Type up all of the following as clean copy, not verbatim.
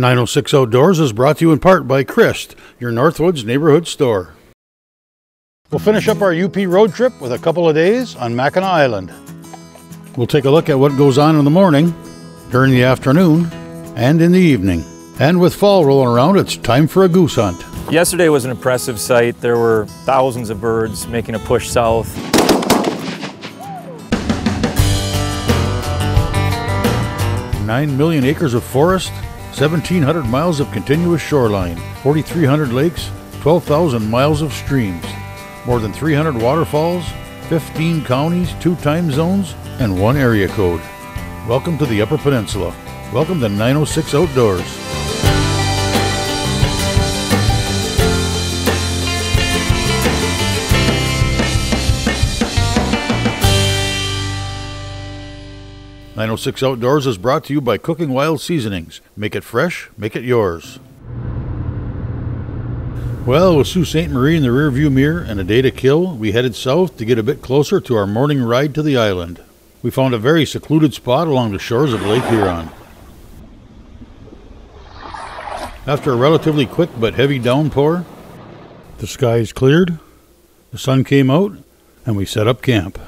906 Outdoors is brought to you in part by Christ, your Northwoods neighborhood store. We'll finish up our UP road trip with a couple of days on Mackinac Island. We'll take a look at what goes on in the morning, during the afternoon, and in the evening. And with fall rolling around, it's time for a goose hunt. Yesterday was an impressive sight. There were thousands of birds making a push south. 9 million acres of forest, 1,700 miles of continuous shoreline, 4,300 lakes, 12,000 miles of streams, more than 300 waterfalls, 15 counties, 2 time zones, and 1 area code. Welcome to the Upper Peninsula. Welcome to 906 Outdoors. .906 Outdoors is brought to you by Cooking Wild Seasonings. Make it fresh, make it yours. Well, with Sault Ste. Marie in the rearview mirror and a day to kill, we headed south to get a bit closer to our morning ride to the island. We found a very secluded spot along the shores of Lake Huron. After a relatively quick but heavy downpour, the skies cleared, the sun came out, and we set up camp.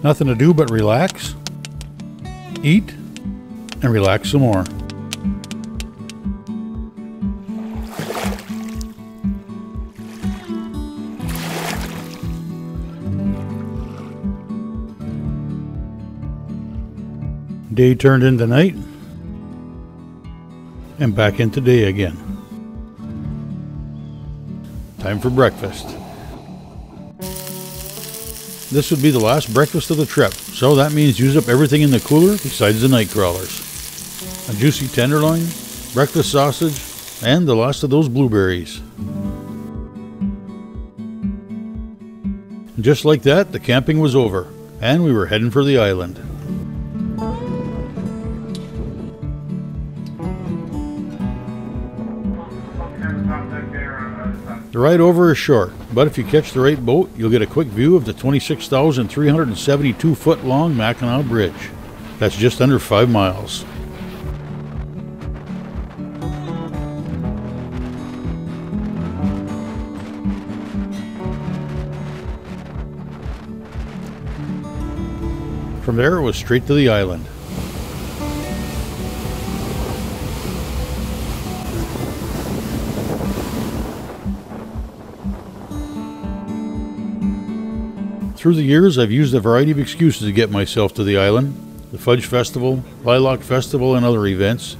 Nothing to do but relax, eat, and relax some more. Day turned into night, and back into day again. Time for breakfast. This would be the last breakfast of the trip, so that means use up everything in the cooler besides the night crawlers. A juicy tenderloin, breakfast sausage, and the last of those blueberries. And just like that, the camping was over, and we were heading for the island. The ride over is short, but if you catch the right boat, you'll get a quick view of the 26,372 foot long Mackinac Bridge. That's just under 5 miles. From there it was straight to the island. Through the years, I've used a variety of excuses to get myself to the island, the Fudge Festival, Lilac Festival, and other events.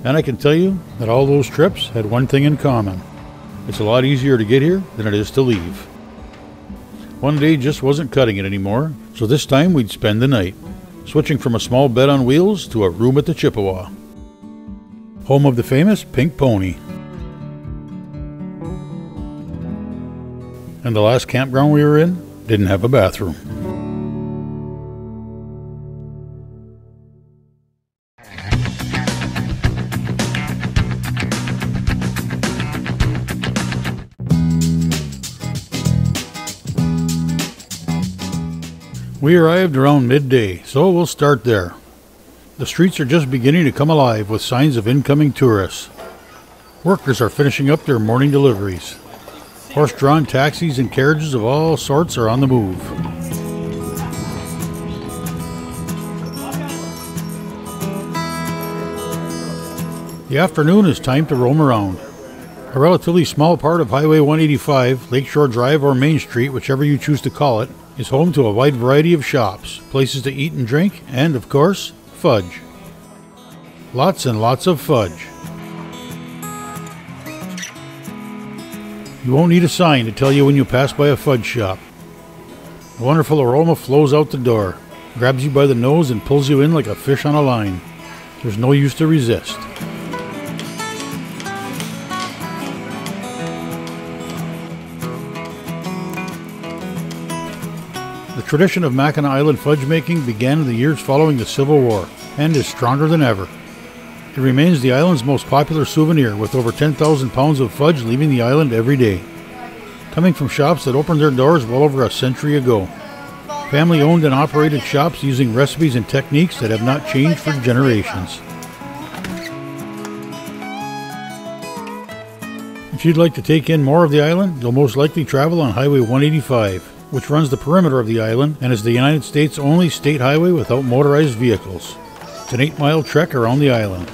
And I can tell you that all those trips had one thing in common. It's a lot easier to get here than it is to leave. One day just wasn't cutting it anymore, so this time we'd spend the night, switching from a small bed on wheels to a room at the Chippewa, home of the famous Pink Pony. And the last campground we were in didn't have a bathroom. We arrived around midday, so we'll start there. The streets are just beginning to come alive with signs of incoming tourists. Workers are finishing up their morning deliveries. Horse-drawn taxis and carriages of all sorts are on the move. The afternoon is time to roam around. A relatively small part of Highway 185, Lakeshore Drive or Main Street, whichever you choose to call it, is home to a wide variety of shops, places to eat and drink, and, of course, fudge. Lots and lots of fudge. You won't need a sign to tell you when you pass by a fudge shop. A wonderful aroma flows out the door, grabs you by the nose and pulls you in like a fish on a line. There's no use to resist. The tradition of Mackinac Island fudge making began in the years following the Civil War and is stronger than ever. It remains the island's most popular souvenir, with over 10,000 pounds of fudge leaving the island every day, coming from shops that opened their doors well over a century ago. Family-owned and operated shops using recipes and techniques that have not changed for generations. If you'd like to take in more of the island, you'll most likely travel on Highway 185, which runs the perimeter of the island and is the United States' only state highway without motorized vehicles. It's an 8-mile trek around the island.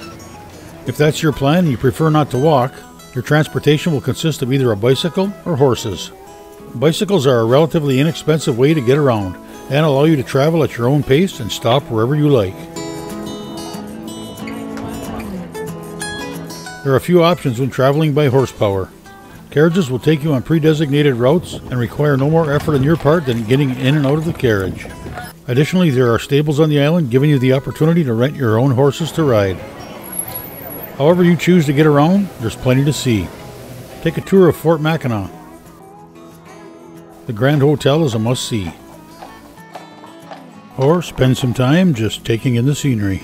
If that's your plan and you prefer not to walk, your transportation will consist of either a bicycle or horses. Bicycles are a relatively inexpensive way to get around and allow you to travel at your own pace and stop wherever you like. There are a few options when traveling by horsepower. Carriages will take you on pre-designated routes and require no more effort on your part than getting in and out of the carriage. Additionally, there are stables on the island giving you the opportunity to rent your own horses to ride. However you choose to get around, there's plenty to see. Take a tour of Fort Mackinac. The Grand Hotel is a must-see. Or spend some time just taking in the scenery.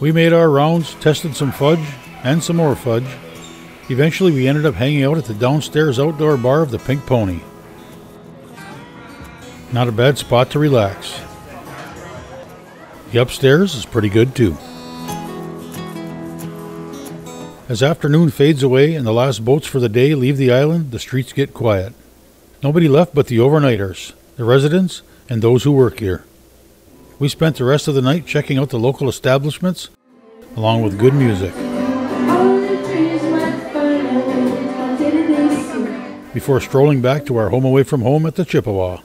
We made our rounds, tested some fudge, and some more fudge. Eventually we ended up hanging out at the downstairs outdoor bar of the Pink Pony. Not a bad spot to relax. The upstairs is pretty good too. As afternoon fades away and the last boats for the day leave the island, the streets get quiet. Nobody left but the overnighters, the residents, and those who work here. We spent the rest of the night checking out the local establishments, along with good music, before strolling back to our home away from home at the Chippewa.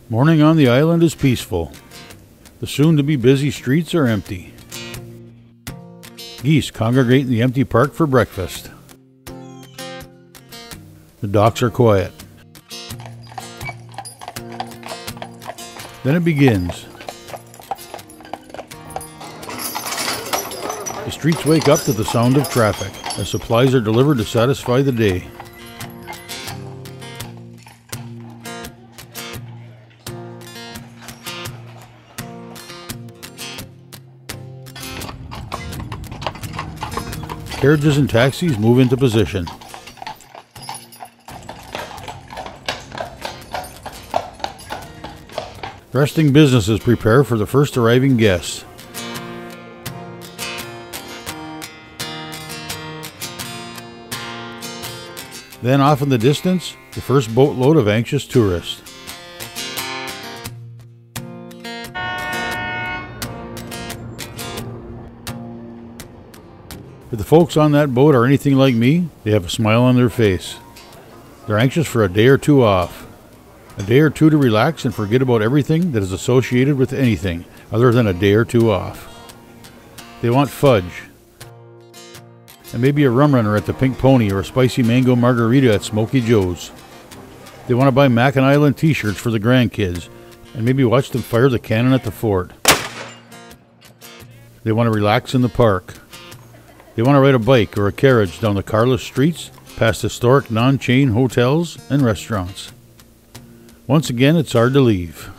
Morning on the island is peaceful. The soon-to-be busy streets are empty. Geese congregate in the empty park for breakfast. The docks are quiet. Then it begins. The streets wake up to the sound of traffic as supplies are delivered to satisfy the day. Carriages and taxis move into position. Resting businesses prepare for the first arriving guests. Then off in the distance, the first boatload of anxious tourists. If the folks on that boat are anything like me, they have a smile on their face. They're anxious for a day or two off. A day or two to relax and forget about everything that is associated with anything other than a day or two off. They want fudge, and maybe a rum runner at the Pink Pony or a spicy mango margarita at Smoky Joe's. They want to buy Mackinac Island t-shirts for the grandkids and maybe watch them fire the cannon at the fort. They want to relax in the park. They want to ride a bike or a carriage down the carless streets past historic non-chain hotels and restaurants. Once again, it's hard to leave.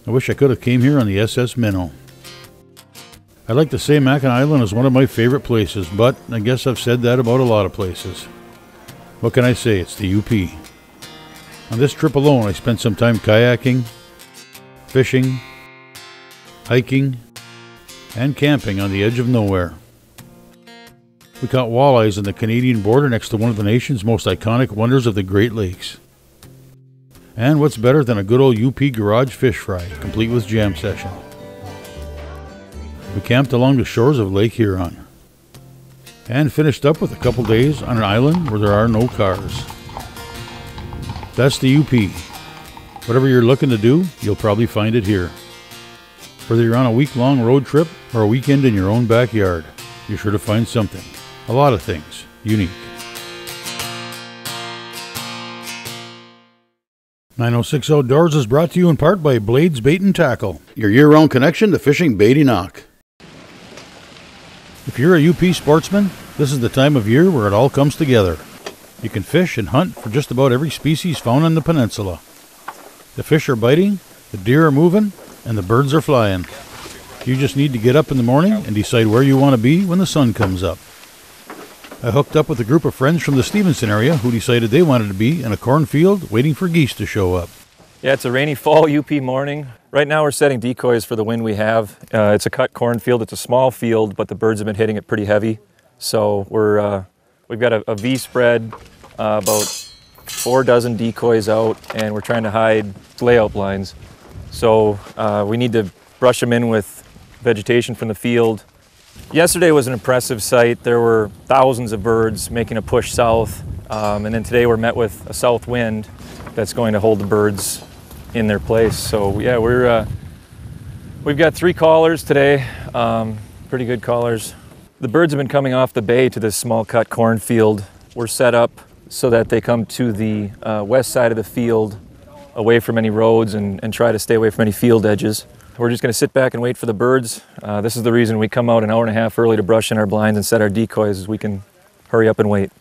I wish I could have came here on the SS Minnow. I'd like to say Mackinac Island is one of my favorite places, but I guess I've said that about a lot of places. What can I say? It's the UP. On this trip alone, I spent some time kayaking, fishing, hiking, and camping on the edge of nowhere. We caught walleyes on the Canadian border next to one of the nation's most iconic wonders of the Great Lakes. And what's better than a good old UP garage fish fry, complete with jam session? We camped along the shores of Lake Huron and finished up with a couple days on an island where there are no cars. That's the UP. Whatever you're looking to do, you'll probably find it here. Whether you're on a week-long road trip or a weekend in your own backyard, you're sure to find something. A lot of things unique. 906 Outdoors is brought to you in part by Blades Bait and Tackle, your year-round connection to fishing Badenoch. If you're a UP sportsman, this is the time of year where it all comes together. You can fish and hunt for just about every species found on the peninsula. The fish are biting, the deer are moving, and the birds are flying. You just need to get up in the morning and decide where you want to be when the sun comes up. I hooked up with a group of friends from the Stevenson area who decided they wanted to be in a cornfield waiting for geese to show up. Yeah, it's a rainy fall UP morning. Right now we're setting decoys for the wind we have. It's a cut cornfield. It's a small field, but the birds have been hitting it pretty heavy. So we've got a V spread, about 4 dozen decoys out, and we're trying to hide layout lines. So we need to brush them in with vegetation from the field. Yesterday was an impressive sight. There were thousands of birds making a push south, and then today we're met with a south wind that's going to hold the birds in their place. So yeah, we've got 3 callers today, pretty good callers. The birds have been coming off the bay to this small cut cornfield. We're set up so that they come to the west side of the field, away from any roads, and try to stay away from any field edges. We're just going to sit back and wait for the birds. This is the reason we come out an hour and a half early to brush in our blinds and set our decoys, is we can hurry up and wait.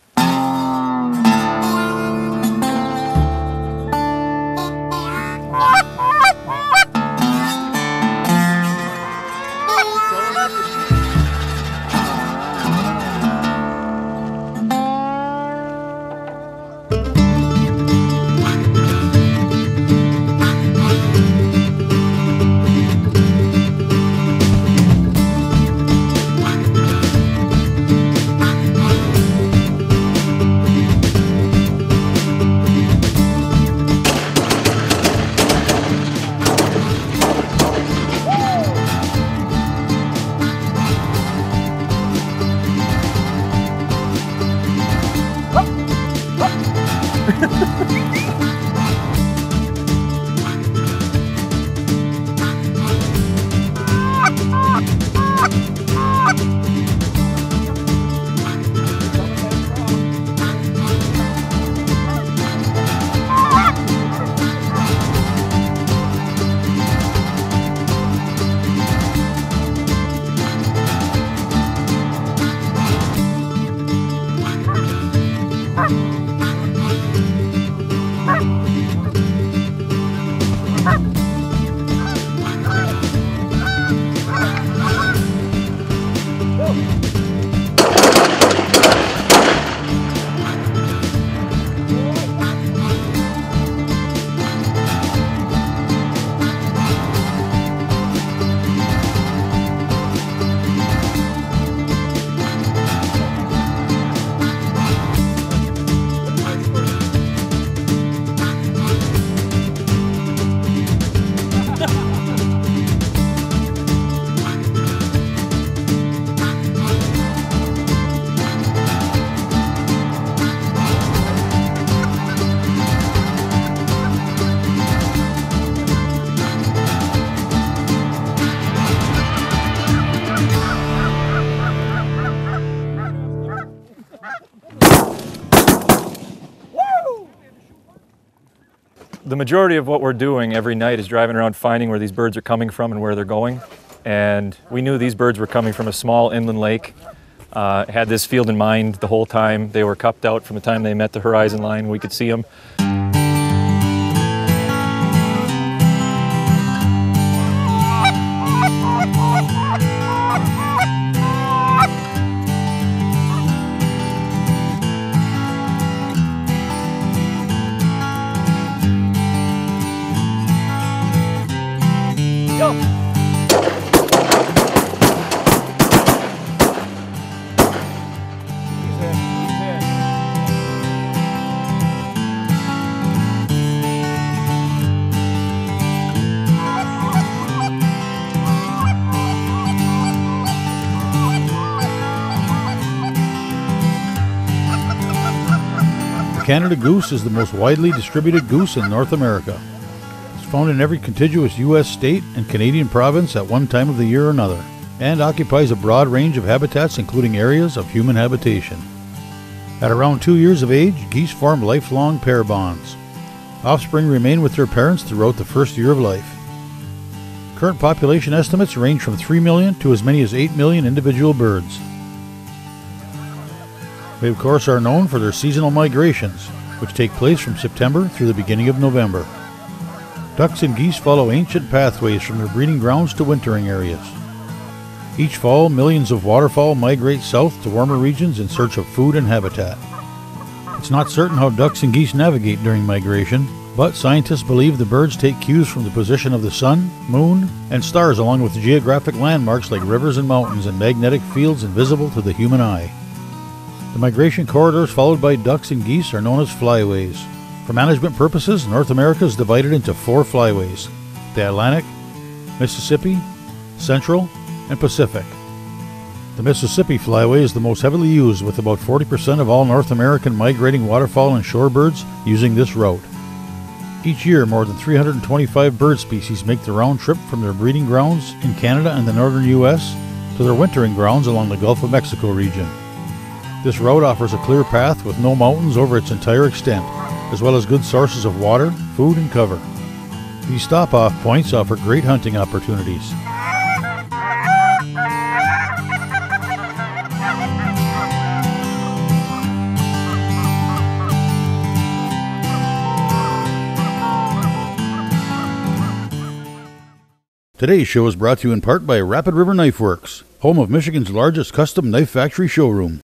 The majority of what we're doing every night is driving around finding where these birds are coming from and where they're going. And we knew these birds were coming from a small inland lake. Had this field in mind the whole time. They were cupped out from the time they met the horizon line. We could see them. Canada goose is the most widely distributed goose in North America. It's found in every contiguous U.S. state and Canadian province at one time of the year or another, and occupies a broad range of habitats including areas of human habitation. At around 2 years of age, geese form lifelong pair bonds. Offspring remain with their parents throughout the first year of life. Current population estimates range from 3 million to as many as 8 million individual birds. They of course are known for their seasonal migrations, which take place from September through the beginning of November. Ducks and geese follow ancient pathways from their breeding grounds to wintering areas. Each fall, millions of waterfowl migrate south to warmer regions in search of food and habitat. It's not certain how ducks and geese navigate during migration, but scientists believe the birds take cues from the position of the sun, moon, and stars, along with geographic landmarks like rivers and mountains and magnetic fields invisible to the human eye. The migration corridors followed by ducks and geese are known as flyways. For management purposes, North America is divided into 4 flyways: the Atlantic, Mississippi, Central, and Pacific. The Mississippi Flyway is the most heavily used, with about 40% of all North American migrating waterfowl and shorebirds using this route. Each year, more than 325 bird species make the round trip from their breeding grounds in Canada and the northern U.S. to their wintering grounds along the Gulf of Mexico region. This route offers a clear path with no mountains over its entire extent, as well as good sources of water, food, and cover. These stop-off points offer great hunting opportunities. Today's show is brought to you in part by Rapid River Knife Works, home of Michigan's largest custom knife factory showroom.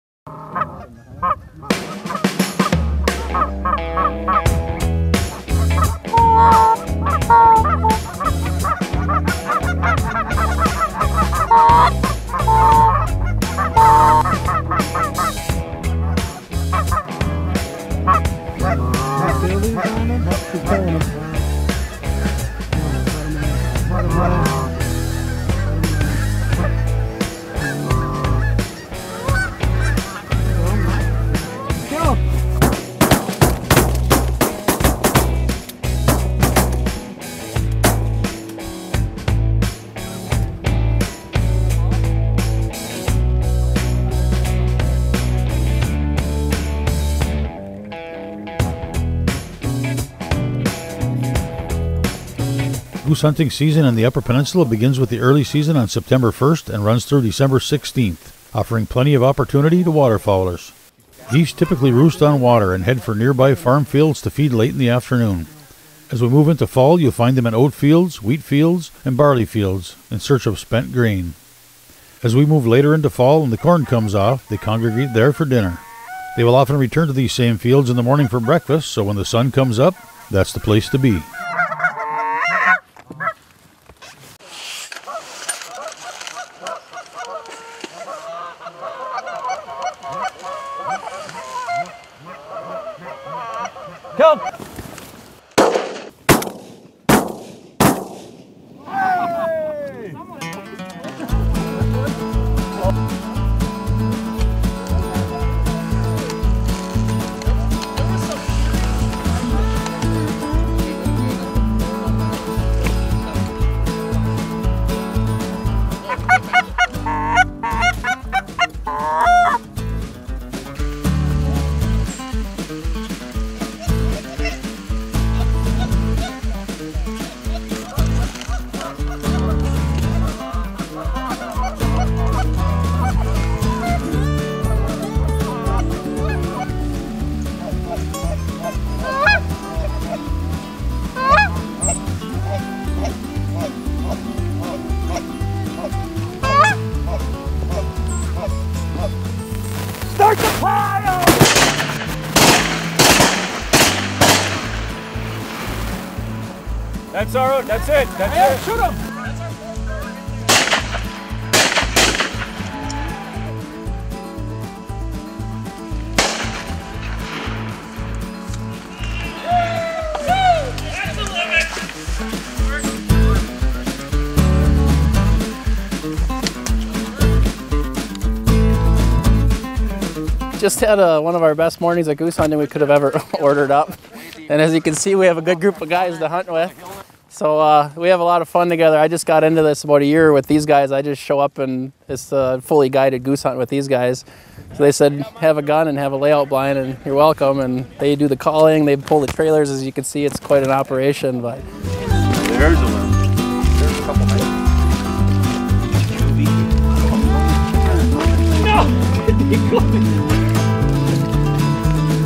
Goose hunting season in the Upper Peninsula begins with the early season on September 1st and runs through December 16th, offering plenty of opportunity to waterfowlers. Geese typically roost on water and head for nearby farm fields to feed late in the afternoon. As we move into fall, you'll find them in oat fields, wheat fields, and barley fields in search of spent grain. As we move later into fall and the corn comes off, they congregate there for dinner. They will often return to these same fields in the morning for breakfast, so when the sun comes up, that's the place to be. Come! Start the fire! That's our, that's it. That's it. Shoot him! Just had one of our best mornings at goose hunting we could have ever ordered up. And as you can see, we have a good group of guys to hunt with. So we have a lot of fun together. I just got into this about a year with these guys. I just show up and it's a fully guided goose hunt with these guys. So they said, have a gun and have a layout blind and you're welcome. And they do the calling, they pull the trailers. As you can see, it's quite an operation. But there's a couple nice.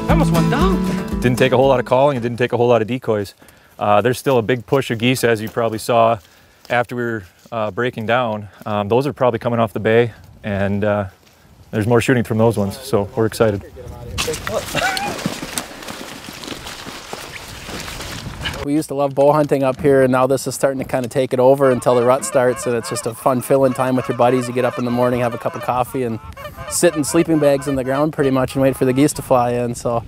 That almost went down. Didn't take a whole lot of calling, and didn't take a whole lot of decoys. There's still a big push of geese, as you probably saw after we were breaking down. Those are probably coming off the bay, and there's more shooting from those ones, so we're excited. We used to love bow hunting up here, and now this is starting to kind of take it over until the rut starts, and it's just a fun fill-in time with your buddies. You get up in the morning, have a cup of coffee, and sit in sleeping bags in the ground pretty much and wait for the geese to fly in. So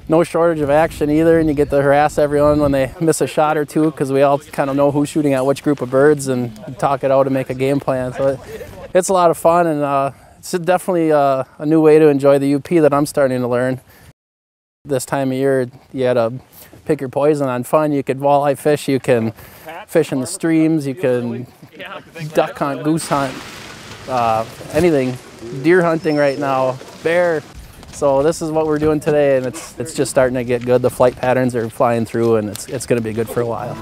no shortage of action either, and you get to harass everyone when they miss a shot or two because we all kind of know who's shooting at which group of birds and talk it out and make a game plan. So it's a lot of fun, and it's definitely a new way to enjoy the UP that I'm starting to learn. This time of year, you had to pick your poison on fun. You could walleye fish, you can fish in the streams, you can duck hunt, goose hunt, anything. Deer hunting right now, bear. So this is what we're doing today, and it's just starting to get good. The flight patterns are flying through, and it's going to be good for a while.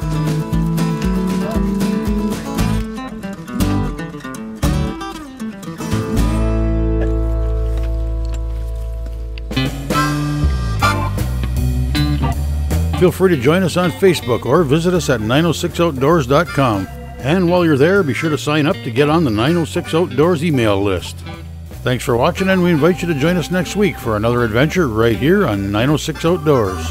Feel free to join us on Facebook or visit us at 906outdoors.com. And while you're there, be sure to sign up to get on the 906 Outdoors email list. Thanks for watching, and we invite you to join us next week for another adventure right here on 906 Outdoors.